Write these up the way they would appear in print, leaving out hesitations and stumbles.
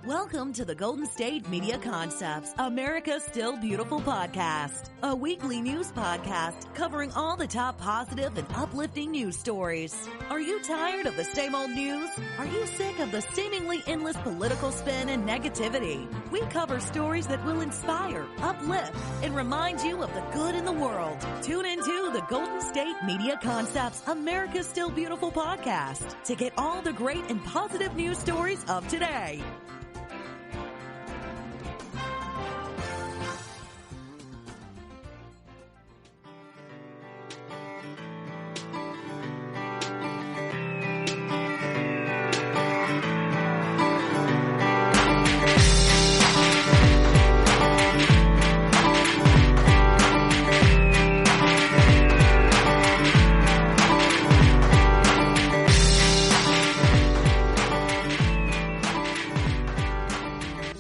Welcome to the Golden State Media Concepts, America's Still Beautiful podcast, a weekly news podcast covering all the top positive and uplifting news stories. Are you tired of the same old news? Are you sick of the seemingly endless political spin and negativity? We cover stories that will inspire, uplift, and remind you of the good in the world. Tune into the Golden State Media Concepts, America's Still Beautiful podcast to get all the great and positive news stories of today.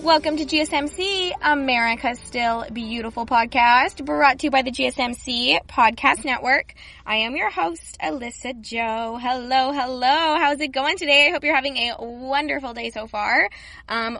Welcome to GSMC, America's Still Beautiful podcast, brought to you by the GSMC Podcast Network. I am your host, Alyssa Jo. Hello. How's it going today? I hope you're having a wonderful day so far.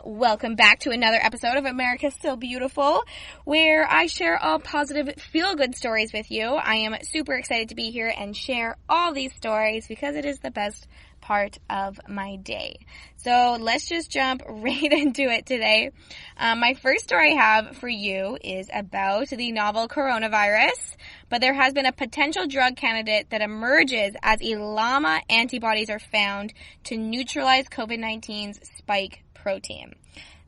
Welcome back to another episode of America's Still Beautiful, where I share all positive, feel-good stories with you. I am super excited to be here and share all these stories because it is the best part of my day. So let's just jump right into it today. My first story I have for you is about the novel coronavirus, but there has been a potential drug candidate that emerges as llama antibodies are found to neutralize COVID-19's spike protein.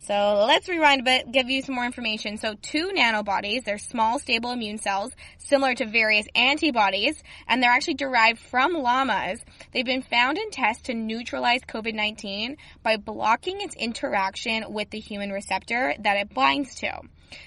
So let's rewind a bit, give you some more information. So 2 nanobodies, they're small, stable immune cells, similar to various antibodies, and they're actually derived from llamas. They've been found in tests to neutralize COVID-19 by blocking its interaction with the human receptor that it binds to.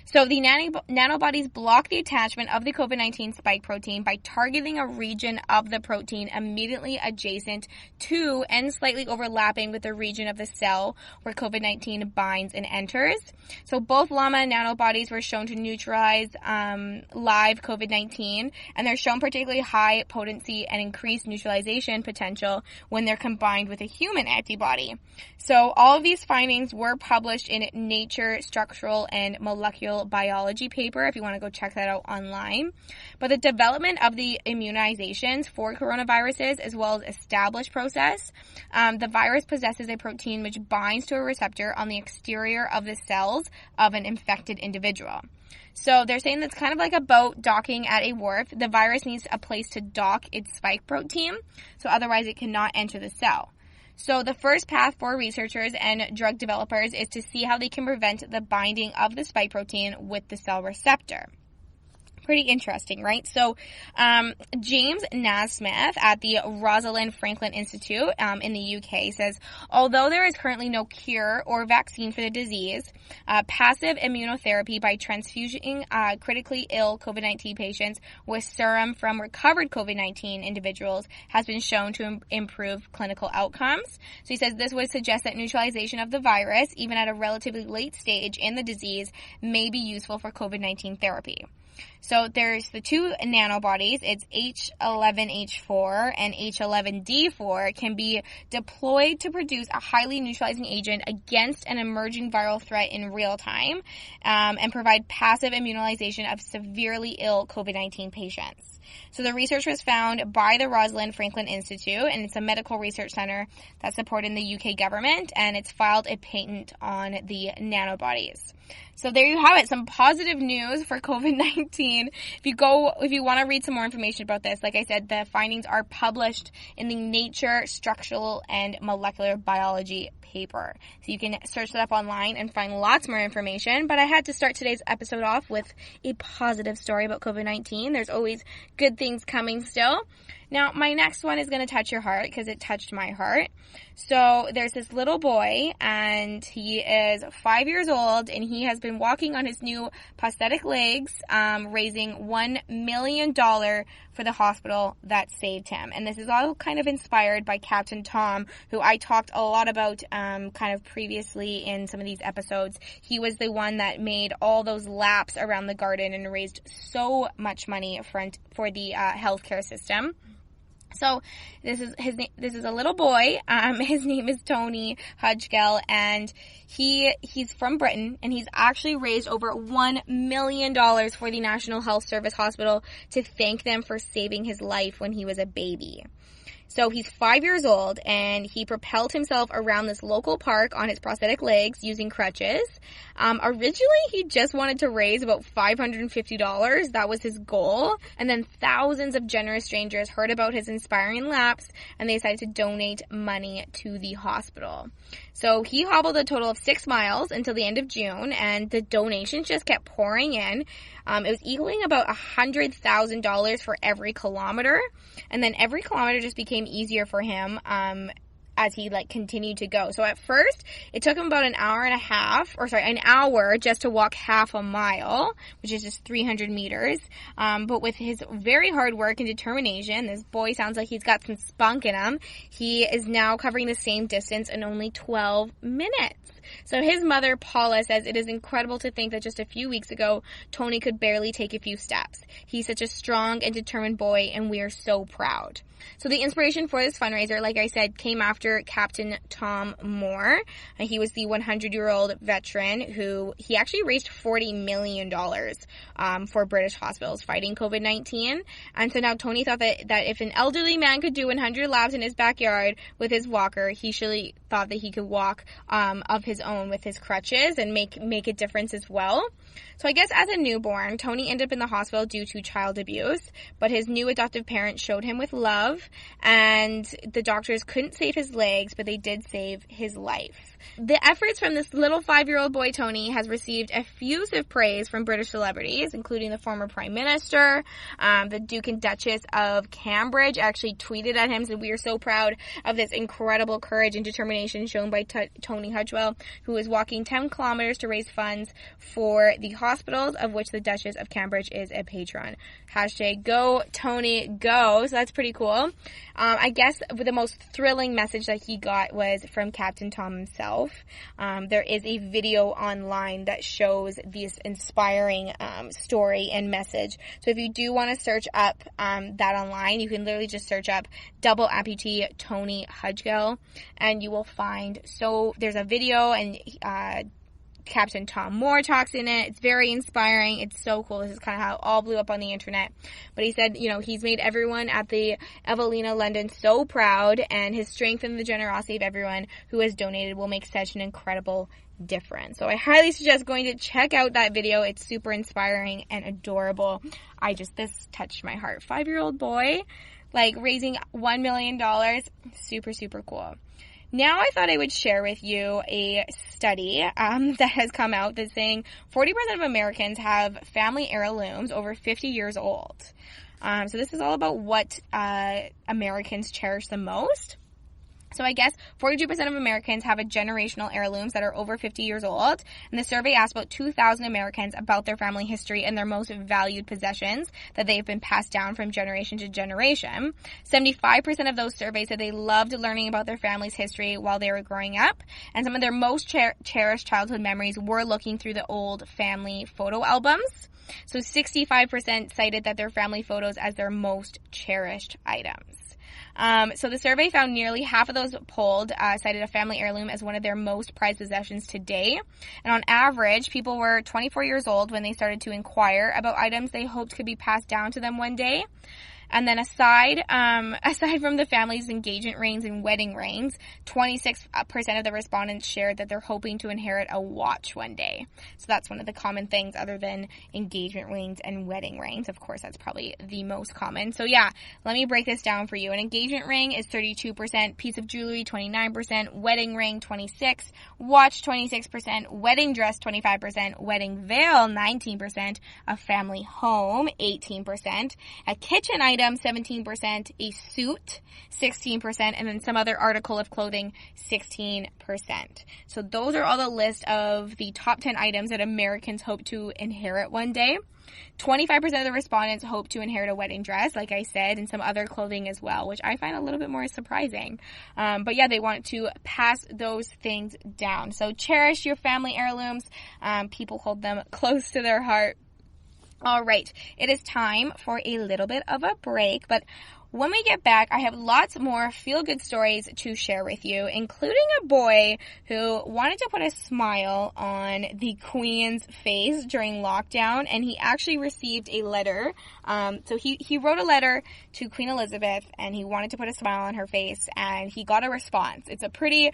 So the nanobodies block the attachment of the COVID-19 spike protein by targeting a region of the protein immediately adjacent to and slightly overlapping with the region of the cell where COVID-19 binds and enters. So both llama nanobodies were shown to neutralize live COVID-19, and they're shown particularly high potency and increased neutralization potential when they're combined with a human antibody. So all of these findings were published in Nature Structural and Molecular Biology paper, if you want to go check that out online. But the development of the immunizations for coronaviruses, as well as established process, the virus possesses a protein which binds to a receptor on the exterior of the cells of an infected individual. So they're saying that's kind of like a boat docking at a wharf. The virus needs a place to dock its spike protein, so otherwise it cannot enter the cell. So the first path for researchers and drug developers is to see how they can prevent the binding of the spike protein with the cell receptor. Pretty interesting, right? So, James Nasmith at the Rosalind Franklin Institute in the UK says, although there is currently no cure or vaccine for the disease, passive immunotherapy by transfusing critically ill COVID-19 patients with serum from recovered COVID-19 individuals has been shown to improve clinical outcomes. So he says this would suggest that neutralization of the virus, even at a relatively late stage in the disease, may be useful for COVID-19 therapy. So there's the 2 nanobodies. It's H11H4 and H11D4 can be deployed to produce a highly neutralizing agent against an emerging viral threat in real time, and provide passive immunization of severely ill COVID-19 patients. So the research was found by the Rosalind Franklin Institute, and it's a medical research center that's supported the UK government, and it's filed a patent on the nanobodies. So there you have it, some positive news for COVID-19. If you want to read some more information about this, like I said, the findings are published in the Nature Structural and Molecular Biology paper. So you can search that up online and find lots more information. But I had to start today's episode off with a positive story about COVID-19. There's always good things coming still. Now, my next one is going to touch your heart because it touched my heart. So there's this little boy, and he is 5 years old, and he has been walking on his new prosthetic legs, raising $1 million for the hospital that saved him. And this is all kind of inspired by Captain Tom, who I talked a lot about kind of previously in some of these episodes. He was the one that made all those laps around the garden and raised so much money for the healthcare system. So this is a little boy. His name is Tony Hudgell, and he's from Britain, and he's actually raised over $1 million for the National Health Service Hospital to thank them for saving his life when he was a baby. So he's 5 years old, and he propelled himself around this local park on his prosthetic legs using crutches. Originally, he just wanted to raise about $550. That was his goal. And then thousands of generous strangers heard about his inspiring laps, and they decided to donate money to the hospital. So he hobbled a total of 6 miles until the end of June, and the donations just kept pouring in. It was equaling about $100,000 for every kilometer. And then every kilometer just became easier for him as he continued to go. So at first, it took him about an hour just to walk half a mile, which is just 300 meters. But with his very hard work and determination, this boy sounds like he's got some spunk in him. He is now covering the same distance in only 12 minutes. So his mother, Paula, says it is incredible to think that just a few weeks ago, Tony could barely take a few steps. He's such a strong and determined boy, and we are so proud. So the inspiration for this fundraiser, like I said, came after Captain Tom Moore. He was the 100-year-old veteran who he actually raised $40 million for British hospitals fighting COVID-19. And so now Tony thought that if an elderly man could do 100 laps in his backyard with his walker, he surely thought that he could walk of his own with his crutches and make a difference as well. So I guess as a newborn, Tony ended up in the hospital due to child abuse, but his new adoptive parents showed him with love, and the doctors couldn't save his legs, but they did save his life. The efforts from this little 5-year-old boy, Tony, has received effusive praise from British celebrities, including the former Prime Minister. The Duke and Duchess of Cambridge actually tweeted at him, said, "We are so proud of this incredible courage and determination shown by Tony Hudgell, who is walking 10 kilometers to raise funds for the hospitals, of which the Duchess of Cambridge is a patron." Hashtag go, Tony, go. So that's pretty cool. I guess the most thrilling message that he got was from Captain Tom himself. There is a video online that shows this inspiring story and message. So if you do want to search up that online, you can literally just search up double amputee Tony Hudgell, and you will find, so there's a video, and Captain Tom Moore talks in it. It's very inspiring. It's so cool. This is kind of how it all blew up on the internet. But he said, he's made everyone at the Evelina London so proud, and his strength and the generosity of everyone who has donated will make such an incredible difference. So I highly suggest going to check out that video. It's super inspiring and adorable. This touched my heart. 5-year-old boy, raising $1 million. Super, super cool. Now I thought I would share with you a study that has come out that's saying 40% of Americans have family heirlooms over 50 years old. So this is all about what Americans cherish the most. So I guess 42% of Americans have a generational heirlooms that are over 50 years old. And the survey asked about 2,000 Americans about their family history and their most valued possessions that they've been passed down from generation to generation. 75% of those surveys said they loved learning about their family's history while they were growing up. And some of their most cherished childhood memories were looking through the old family photo albums. So 65% cited that their family photos as their most cherished items. So the survey found nearly half of those polled cited a family heirloom as one of their most prized possessions today. And on average, people were 24 years old when they started to inquire about items they hoped could be passed down to them one day. And then aside from the family's engagement rings and wedding rings, 26% of the respondents shared that they're hoping to inherit a watch one day. So that's one of the common things other than engagement rings and wedding rings. Of course, that's probably the most common. So yeah, let me break this down for you. An engagement ring is 32%, piece of jewelry 29%, wedding ring 26%, watch 26%, wedding dress 25%, wedding veil 19%, a family home 18%, a kitchen item 17%, a suit 16%, and then some other article of clothing 16%. So those are all the list of the top 10 items that Americans hope to inherit one day. 25% of the respondents hope to inherit a wedding dress, like I said, and some other clothing as well, which I find a little bit more surprising. But yeah, they want to pass those things down. So cherish your family heirlooms. People hold them close to their heart. All right, it is time for a little bit of a break, but When we get back, I have lots more feel-good stories to share with you, including a boy who wanted to put a smile on the Queen's face during lockdown, and he actually received a letter. So he wrote a letter to Queen Elizabeth, and he wanted to put a smile on her face, and he got a response. It's a pretty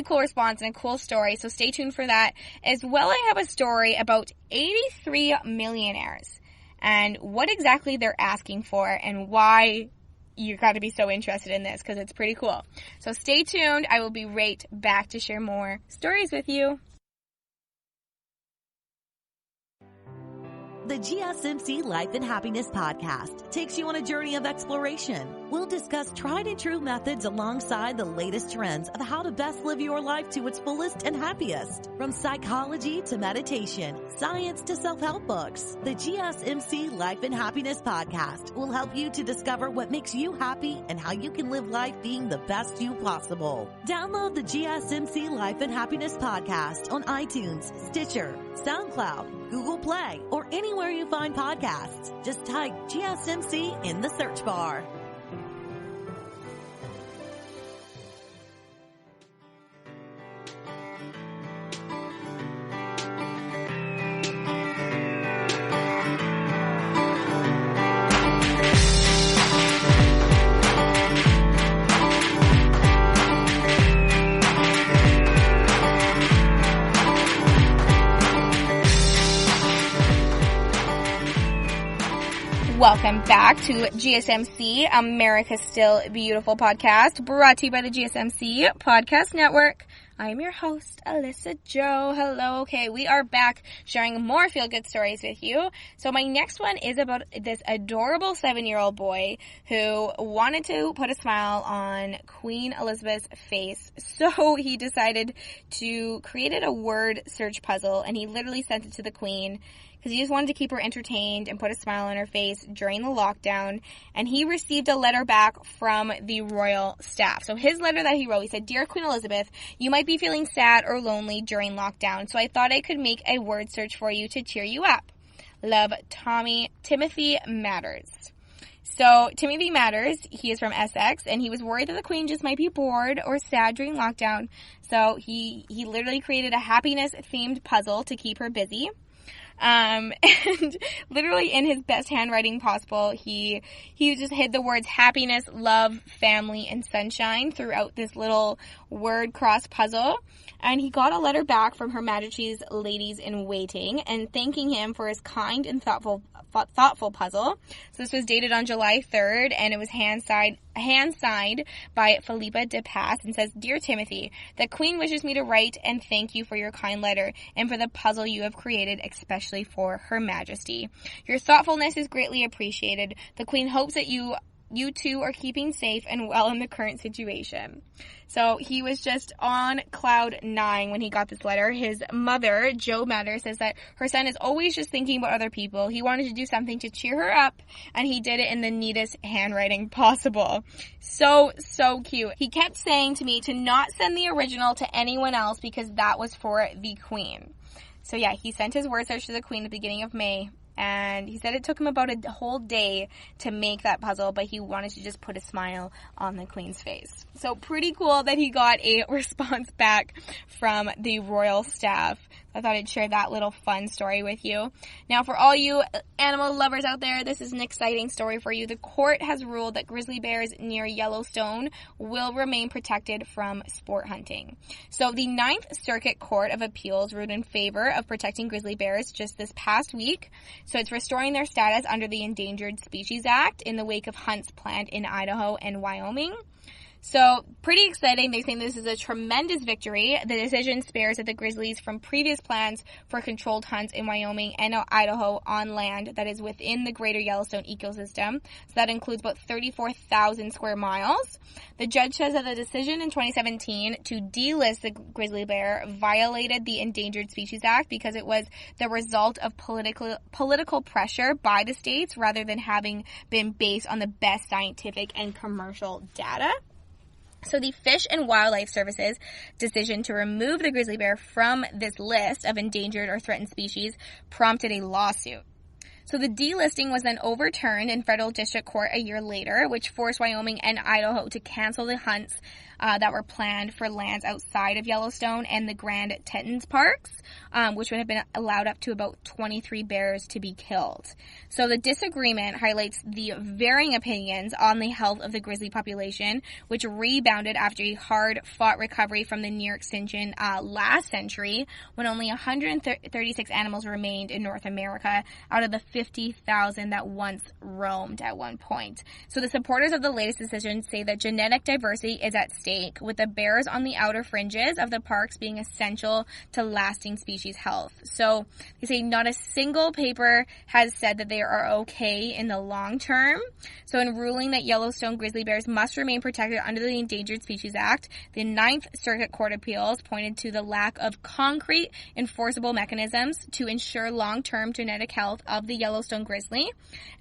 cool response and a cool story, so stay tuned for that. As well, I have a story about 83 millionaires and what exactly they're asking for and why you got to be so interested in this, because it's pretty cool. So stay tuned. I will be right back to share more stories with you. The GSMC Life and Happiness podcast takes you on a journey of exploration. We'll discuss tried and true methods alongside the latest trends of how to best live your life to its fullest and happiest. From psychology to meditation, science to self-help books, the GSMC Life and Happiness podcast will help you to discover what makes you happy and how you can live life being the best you possible. Download the GSMC Life and Happiness podcast on iTunes, Stitcher, SoundCloud, Google Play, or anywhere you find podcasts. Just type GSMC in the search bar. Welcome back to GSMC, America's Still Beautiful podcast, brought to you by the GSMC Podcast Network. I am your host, Alyssa Jo. Hello. Okay, we are back sharing more feel-good stories with you. So my next one is about this adorable 7-year-old boy who wanted to put a smile on Queen Elizabeth's face. So he decided to create a word search puzzle, and he literally sent it to the Queen because he just wanted to keep her entertained and put a smile on her face during the lockdown. And he received a letter back from the royal staff. So his letter that he wrote, he said, "Dear Queen Elizabeth, you might be feeling sad or lonely during lockdown, so I thought I could make a word search for you to cheer you up. Love, Timothy Matters." So Timothy Matters, he is from Essex, and he was worried that the Queen just might be bored or sad during lockdown. So he literally created a happiness-themed puzzle to keep her busy. And literally in his best handwriting possible, he just hid the words happiness, love, family, and sunshine throughout this little word cross puzzle. And he got a letter back from Her Majesty's ladies in waiting and thanking him for his kind and thoughtful puzzle. So this was dated on July 3rd, and it was hand-signed by Philippa de Pass, and says, "Dear Timothy, the Queen wishes me to write and thank you for your kind letter and for the puzzle you have created, especially for Her Majesty. Your thoughtfulness is greatly appreciated. The Queen hopes that you two are keeping safe and well in the current situation." So he was just on cloud 9 when he got this letter. His mother, Jo Matter, says that her son is always just thinking about other people. He wanted to do something to cheer her up, and he did it in the neatest handwriting possible. So cute. He kept saying to me to not send the original to anyone else because that was for the Queen. So yeah, he sent his word search to the Queen at the beginning of May. And he said it took him about a whole day to make that puzzle, but he wanted to just put a smile on the Queen's face. So pretty cool that he got a response back from the royal staff. I thought I'd share that little fun story with you. Now, for all you animal lovers out there, this is an exciting story for you. The court has ruled that grizzly bears near Yellowstone will remain protected from sport hunting. So the 9th Circuit Court of Appeals ruled in favor of protecting grizzly bears just this past week. So it's restoring their status under the Endangered Species Act in the wake of hunts planned in Idaho and Wyoming. So, pretty exciting. They think this is a tremendous victory. The decision spares the grizzlies from previous plans for controlled hunts in Wyoming and Idaho on land that is within the greater Yellowstone ecosystem. So that includes about 34,000 square miles. The judge says that the decision in 2017 to delist the grizzly bear violated the Endangered Species Act because it was the result of political pressure by the states rather than having been based on the best scientific and commercial data. So the Fish and Wildlife Service's decision to remove the grizzly bear from this list of endangered or threatened species prompted a lawsuit. So the delisting was then overturned in federal district court a year later, which forced Wyoming and Idaho to cancel the hunts that were planned for lands outside of Yellowstone and the Grand Tetons parks, which would have been allowed up to about 23 bears to be killed. So the disagreement highlights the varying opinions on the health of the grizzly population, which rebounded after a hard-fought recovery from the near extinction last century, when only 136 animals remained in North America out of the 50,000 that once roamed at one point. So the supporters of the latest decision say that genetic diversity is at stake, with the bears on the outer fringes of the parks being essential to lasting species health. So they say not a single paper has said that they are okay in the long term. So in ruling that Yellowstone grizzly bears must remain protected under the Endangered Species Act, the Ninth Circuit Court of Appeals pointed to the lack of concrete enforceable mechanisms to ensure long-term genetic health of the Yellowstone grizzly,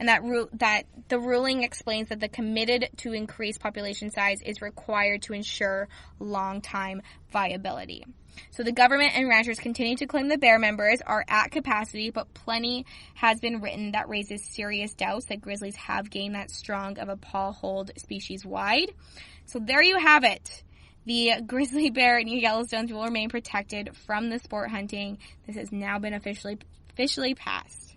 and that the ruling explains that the committed to increase population size is required to ensure long-time viability. So the government and ranchers continue to claim the bear members are at capacity, but plenty has been written that raises serious doubts that grizzlies have gained that strong of a paw hold species-wide. So there you have it. The grizzly bear in Yellowstone will remain protected from the sport hunting. This has now been officially passed.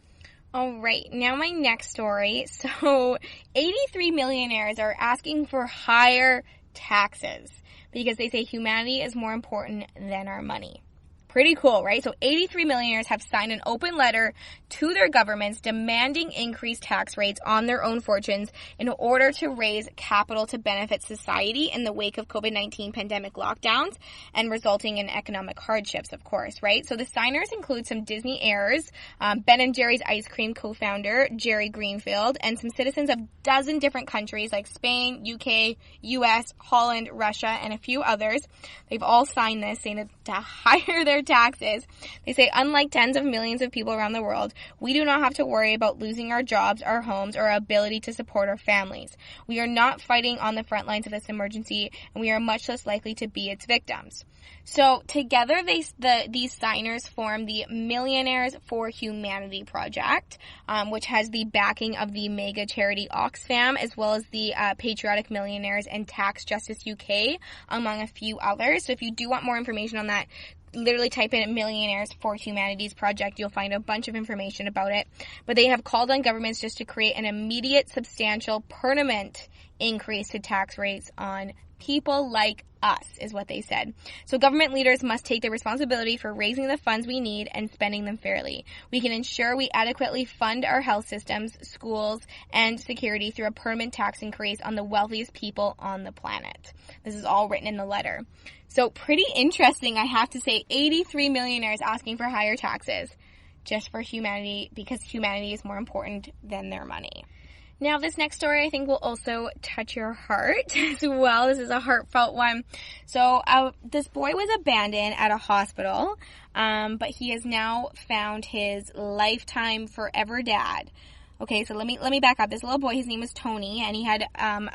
All right, now my next story. So 83 millionaires are asking for higher taxes because they say humanity is more important than our money. Pretty cool, right? So 83 millionaires have signed an open letter to their governments demanding increased tax rates on their own fortunes in order to raise capital to benefit society in the wake of COVID-19 pandemic lockdowns and resulting in economic hardships, of course, right? So the signers include some Disney heirs, Ben & Jerry's ice cream co-founder Jerry Greenfield, and some citizens of a dozen different countries like Spain, UK, US, Holland, Russia, and a few others. They've all signed this saying that to hire their taxes. They say, unlike tens of millions of people around the world, we do not have to worry about losing our jobs, our homes, or our ability to support our families. We are not fighting on the front lines of this emergency, and we are much less likely to be its victims. So together, these signers form the Millionaires for Humanity project, which has the backing of the mega charity Oxfam, as well as the Patriotic Millionaires and Tax Justice UK, among a few others. So if you do want more information on that, literally type in Millionaires for Humanities project. You'll find a bunch of information about it. But they have called on governments just to create an immediate, substantial, permanent increase to tax rates on people like us, is what they said. So government leaders must take the responsibility for raising the funds we need and spending them fairly. We can ensure we adequately fund our health systems, schools, and security through a permanent tax increase on the wealthiest people on the planet. This is all written in the letter. So pretty interesting, I have to say. 83 millionaires asking for higher taxes just for humanity, because humanity is more important than their money. Now, this next story I think will also touch your heart as well. This is a heartfelt one. So, this boy was abandoned at a hospital, but he has now found his lifetime forever dad. Okay, so let me back up. This little boy, his name was Tony, and he had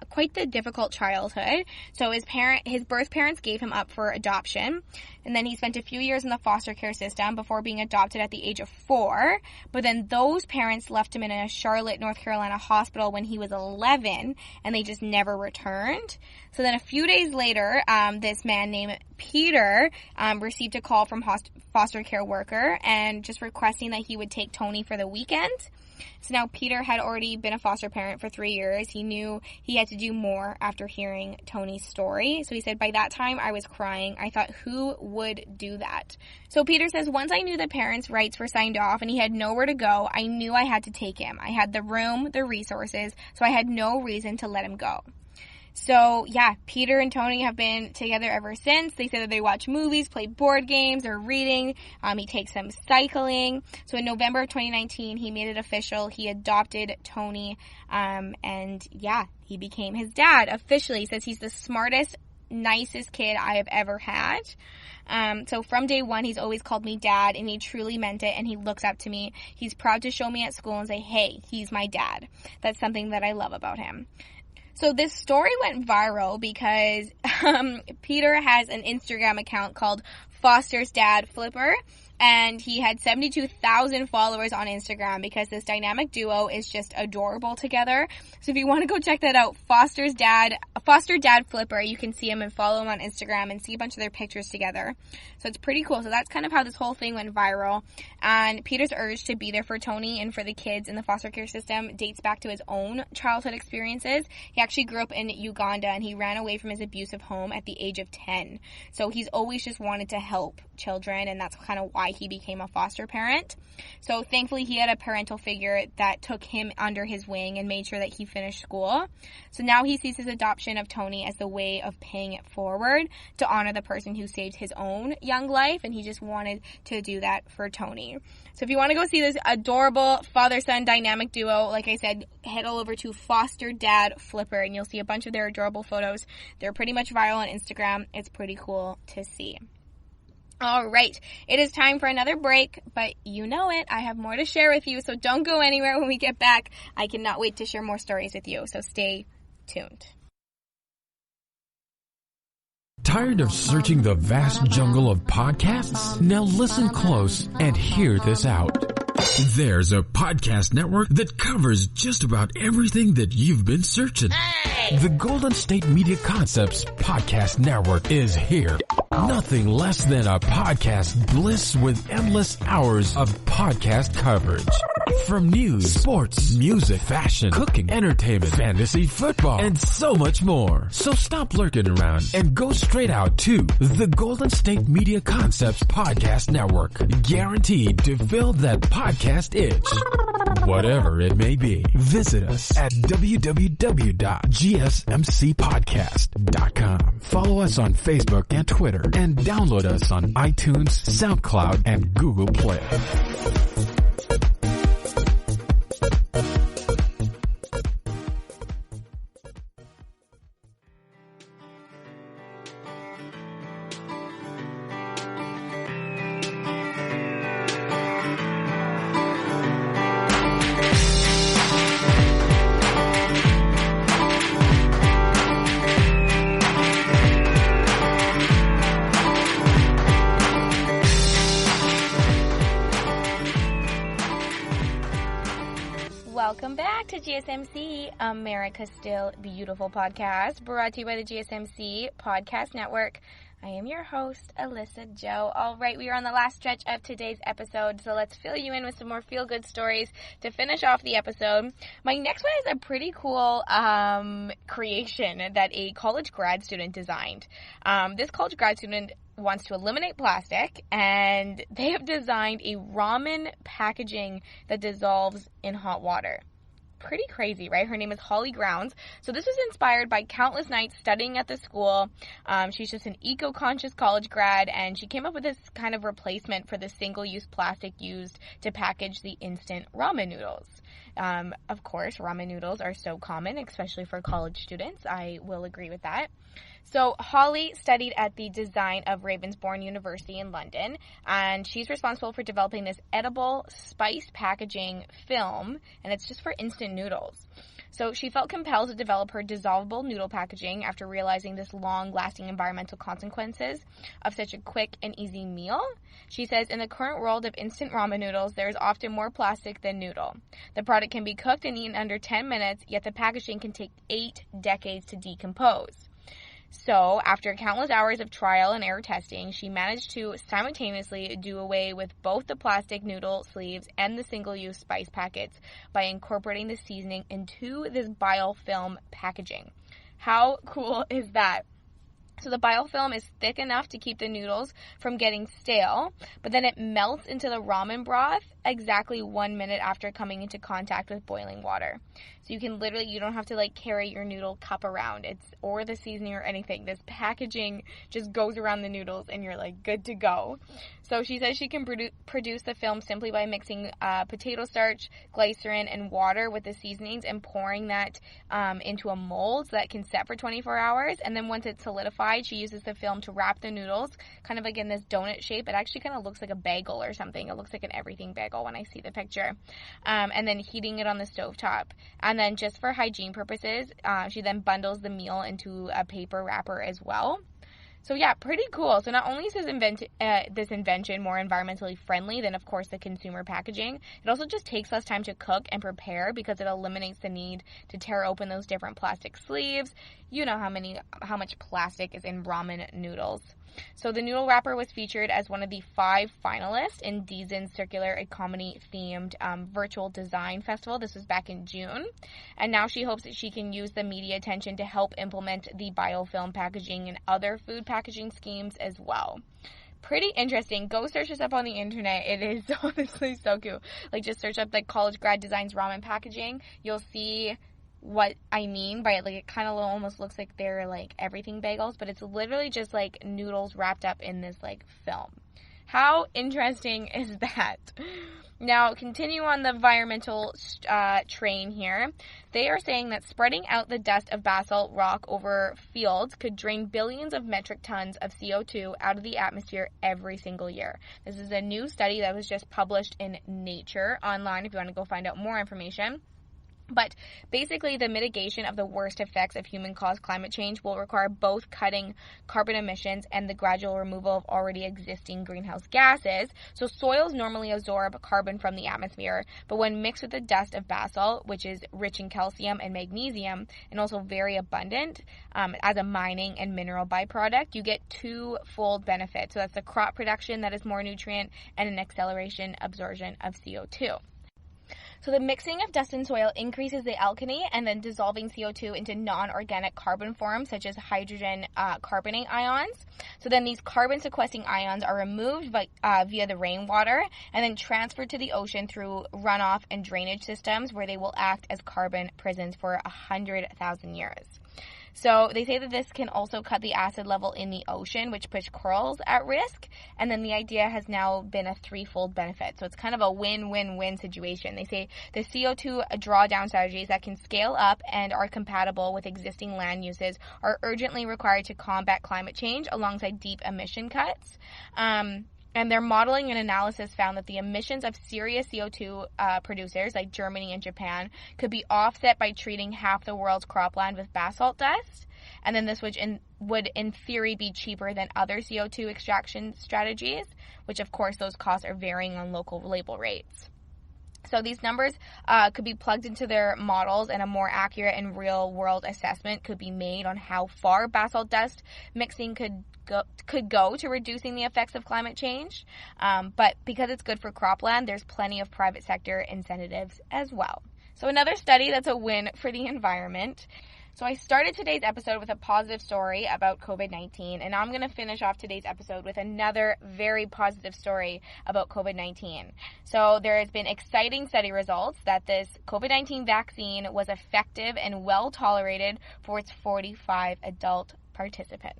quite the difficult childhood. So his birth parents gave him up for adoption, and then he spent a few years in the foster care system before being adopted at the age of 4. But then those parents left him in a Charlotte, North Carolina hospital when he was 11, and they just never returned. So then a few days later, this man named Peter received a call from foster care worker and just requesting that he would take Tony for the weekend. So now Peter had already been a foster parent for 3 years. He knew he had to do more after hearing Tony's story. So he said, by that time I was crying. I thought, who would do that? So Peter says, once I knew the parents' rights were signed off and he had nowhere to go, I knew I had to take him. I had the room, the resources, so I had no reason to let him go. So, yeah, Peter and Tony have been together ever since. They say that they watch movies, play board games, or reading. He takes them cycling. So in November of 2019, he made it official. He adopted Tony, and yeah, he became his dad officially. He says he's the smartest, nicest kid I have ever had. So from day one, he's always called me dad, and he truly meant it, and he looks up to me. He's proud to show me at school and say, hey, he's my dad. That's something that I love about him. So this story went viral because Peter has an Instagram account called Foster's Dad Flipper, and he had 72,000 followers on Instagram because this dynamic duo is just adorable together. So if you want to go check that out, Foster Dad Flipper, you can see him and follow him on Instagram and see a bunch of their pictures together. So it's pretty cool. So that's kind of how this whole thing went viral. And Peter's urge to be there for Tony and for the kids in the foster care system dates back to his own childhood experiences. He actually grew up in Uganda, and he ran away from his abusive home at the age of 10. So he's always just wanted to help children, and that's kind of why he became a foster parent. So thankfully he had a parental figure that took him under his wing and made sure that he finished school. So now he sees his adoption of Tony as the way of paying it forward to honor the person who saved his own young life, and he just wanted to do that for Tony. So if you want to go see this adorable father-son dynamic duo, like I said, head all over to Foster Dad Flipper, and you'll see a bunch of their adorable photos. They're pretty much viral on Instagram. It's pretty cool to see. All right, it is time for another break, but you know it, I have more to share with you, so don't go anywhere. When we get back, I cannot wait to share more stories with you, so stay tuned. Tired of searching the vast jungle of podcasts? Now listen close and hear this out. There's a podcast network that covers just about everything that you've been searching. Hey! The Golden State Media Concepts Podcast Network is here. Nothing less than a podcast bliss with endless hours of podcast coverage. From news, sports, music, fashion, cooking, entertainment, fantasy, football, and so much more. So stop lurking around and go straight out to the Golden State Media Concepts Podcast Network. Guaranteed to fill that podcast itch. Whatever it may be. Visit us at www.gsmcpodcast.com. Follow us on Facebook and Twitter, and download us on iTunes, SoundCloud, and Google Play. Welcome back to GSMC, America's Still Beautiful podcast, brought to you by the GSMC Podcast Network. I am your host, Alyssa Jo. All right, we are on the last stretch of today's episode, so let's fill you in with some more feel-good stories to finish off the episode. My next one is a pretty cool creation that a college grad student designed. This college grad student wants to eliminate plastic, and they have designed a ramen packaging that dissolves in hot water. Pretty crazy, right? Her name is Holly Grounds. So this was inspired by countless nights studying at the school. She's just an eco-conscious college grad, and she came up with this kind of replacement for the single-use plastic used to package the instant ramen noodles. Of course, ramen noodles are so common, especially for college students. I will agree with that. So Holly studied at the design of Ravensbourne University in London, and she's responsible for developing this edible spiced packaging film, and it's just for instant noodles. So she felt compelled to develop her dissolvable noodle packaging after realizing this long-lasting environmental consequences of such a quick and easy meal. She says, in the current world of instant ramen noodles, there is often more plastic than noodle. The product can be cooked and eaten under 10 minutes, yet the packaging can take 8 decades to decompose. So, after countless hours of trial and error testing, she managed to simultaneously do away with both the plastic noodle sleeves and the single-use spice packets by incorporating the seasoning into this biofilm packaging. How cool is that? So the biofilm is thick enough to keep the noodles from getting stale, but then it melts into the ramen broth exactly 1 minute after coming into contact with boiling water. So you can literally, you don't have to carry your noodle cup around, or the seasoning or anything. This packaging just goes around the noodles and you're good to go. So she says she can produce the film simply by mixing potato starch, glycerin, and water with the seasonings and pouring that into a mold so that can set for 24 hours. And then once it's solidified, she uses the film to wrap the noodles kind of in this donut shape. It actually kind of looks like a bagel or something. It looks like an everything bagel when I see the picture. And then heating it on the stovetop. And then just for hygiene purposes, she then bundles the meal into a paper wrapper as well. So yeah, pretty cool. So not only is this invention more environmentally friendly than, of course, the consumer packaging, it also just takes less time to cook and prepare because it eliminates the need to tear open those different plastic sleeves. You know how much plastic is in ramen noodles. So the noodle wrapper was featured as one of the 5 finalists in Deezen's Circular Economy themed virtual design festival. This was back in June. And now she hopes that she can use the media attention to help implement the biofilm packaging and other food packaging schemes as well. Pretty interesting. Go search this up on the internet. It is honestly so cute. Like, just search up like college grad designs ramen packaging. You'll see what I mean by it. Like, it kind of almost looks like they're like everything bagels, but it's literally just like noodles wrapped up in this like film. How interesting is that? Now, continue on the environmental train here. They are saying that spreading out the dust of basalt rock over fields could drain billions of metric tons of CO2 out of the atmosphere every single year. This is a new study that was just published in Nature online if you want to go find out more information. But basically, the mitigation of the worst effects of human-caused climate change will require both cutting carbon emissions and the gradual removal of already existing greenhouse gases. So soils normally absorb carbon from the atmosphere, but when mixed with the dust of basalt, which is rich in calcium and magnesium, and also very abundant as a mining and mineral byproduct, you get twofold benefits. So that's the crop production that is more nutrient and an acceleration absorption of CO2. So the mixing of dust and soil increases the alkali and then dissolving CO2 into non-organic carbon forms such as hydrogen carbonate ions. So then these carbon sequestering ions are removed via the rainwater and then transferred to the ocean through runoff and drainage systems where they will act as carbon prisons for 100,000 years. So they say that this can also cut the acid level in the ocean, which puts corals at risk. And then the idea has now been a threefold benefit. So it's kind of a win-win-win situation. They say the CO2 drawdown strategies that can scale up and are compatible with existing land uses are urgently required to combat climate change alongside deep emission cuts. And their modeling and analysis found that the emissions of serious CO2 producers like Germany and Japan could be offset by treating half the world's cropland with basalt dust. And then this would in theory be cheaper than other CO2 extraction strategies, which of course those costs are varying on local label rates. So these numbers could be plugged into their models and a more accurate and real-world assessment could be made on how far basalt dust mixing could go to reducing the effects of climate change. But because it's good for cropland, there's plenty of private sector incentives as well. So another study that's a win for the environment. So I started today's episode with a positive story about COVID-19, and now I'm going to finish off today's episode with another very positive story about COVID-19. So there has been exciting study results that this COVID-19 vaccine was effective and well tolerated for its 45 adult participants.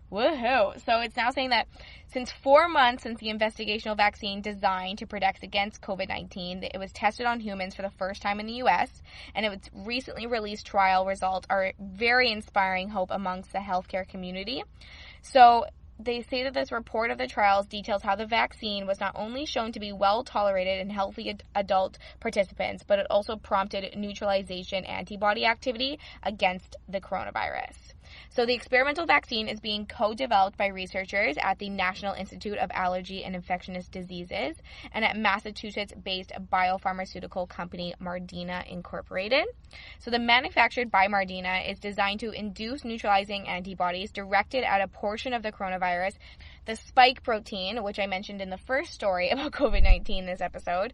Woohoo! So it's now saying that since 4 months since the investigational vaccine designed to protect against COVID-19, it was tested on humans for the first time in the U.S., and its recently released trial results are very inspiring hope amongst the healthcare community. So they say that this report of the trials details how the vaccine was not only shown to be well tolerated in healthy adult participants, but it also prompted neutralization antibody activity against the coronavirus. So the experimental vaccine is being co-developed by researchers at the National Institute of Allergy and Infectious Diseases and at Massachusetts-based biopharmaceutical company Mardina Incorporated. So the manufactured by Mardina is designed to induce neutralizing antibodies directed at a portion of the coronavirus, the spike protein, which I mentioned in the first story about COVID-19 this episode,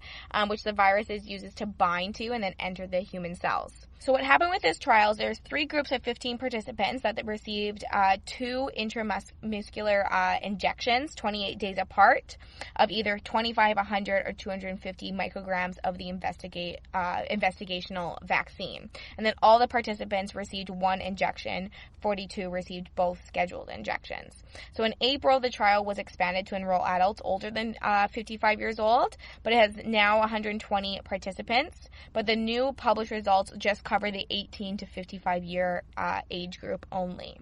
which the virus uses to bind to and then enter the human cells. So what happened with this trial is there's 3 groups of 15 participants that received 2 intramuscular injections 28 days apart of either 25, 100, or 250 micrograms of the investigational vaccine. And then all the participants received 1 injection. 42 received both scheduled injections. So in April, the trial was expanded to enroll adults older than 55 years old, but it has now 120 participants. But the new published results just cover the 18 to 55 year age group only.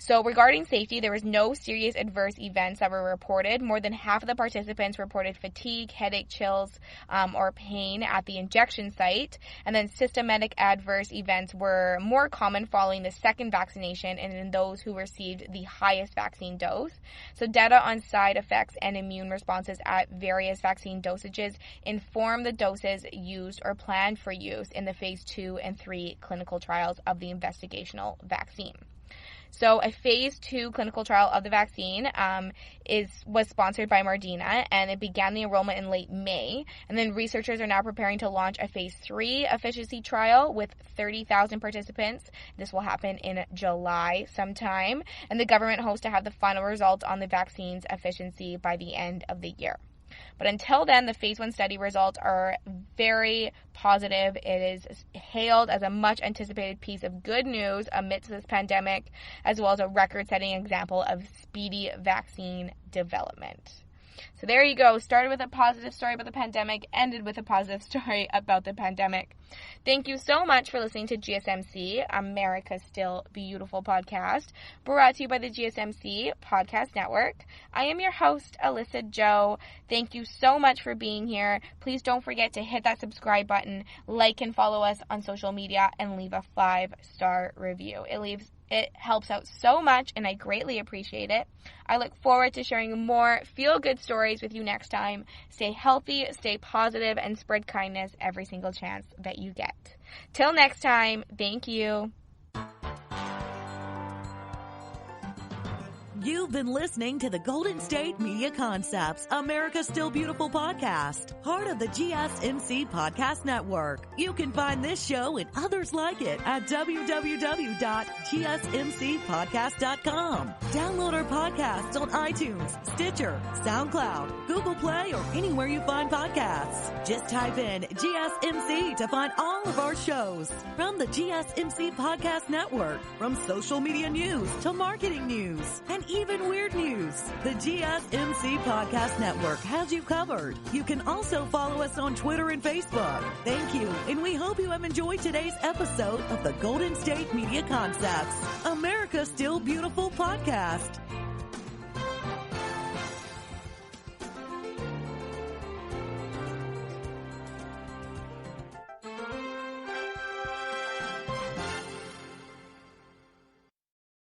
So regarding safety, there was no serious adverse events that were reported. More than half of the participants reported fatigue, headache, chills, or pain at the injection site. And then systemic adverse events were more common following the second vaccination and in those who received the highest vaccine dose. So data on side effects and immune responses at various vaccine dosages inform the doses used or planned for use in the phase 2 and 3 clinical trials of the investigational vaccine. So a phase 2 clinical trial of the vaccine was sponsored by Moderna, and it began the enrollment in late May. And then researchers are now preparing to launch a phase 3 efficacy trial with 30,000 participants. This will happen in July sometime. And the government hopes to have the final results on the vaccine's efficiency by the end of the year. But until then, the phase 1 study results are very positive. It is hailed as a much anticipated piece of good news amidst this pandemic, as well as a record-setting example of speedy vaccine development. So there you go. Started with a positive story about the pandemic, ended with a positive story about the pandemic. Thank you so much for listening to GSMC, America's Still Beautiful podcast, brought to you by the GSMC Podcast Network. I am your host, Alyssa Jo. Thank you so much for being here. Please don't forget to hit that subscribe button, like and follow us on social media, and leave a 5-star review. It helps out so much, and I greatly appreciate it. I look forward to sharing more feel-good stories with you next time. Stay healthy, stay positive, and spread kindness every single chance that you get. Till next time, thank you. You've been listening to the Golden State Media Concepts, America's Still Beautiful podcast, part of the GSMC Podcast Network. You can find this show and others like it at www.gsmcpodcast.com. Download our podcasts on iTunes, Stitcher, SoundCloud, Google Play, or anywhere you find podcasts. Just type in GSMC to find all of our shows. From the GSMC Podcast Network, from social media news to marketing news, and even weird news, the GSMC Podcast Network has you covered. You can also follow us on Twitter and Facebook. Thank you, and we hope you have enjoyed today's episode of the Golden State Media Concepts, America's Still Beautiful podcast.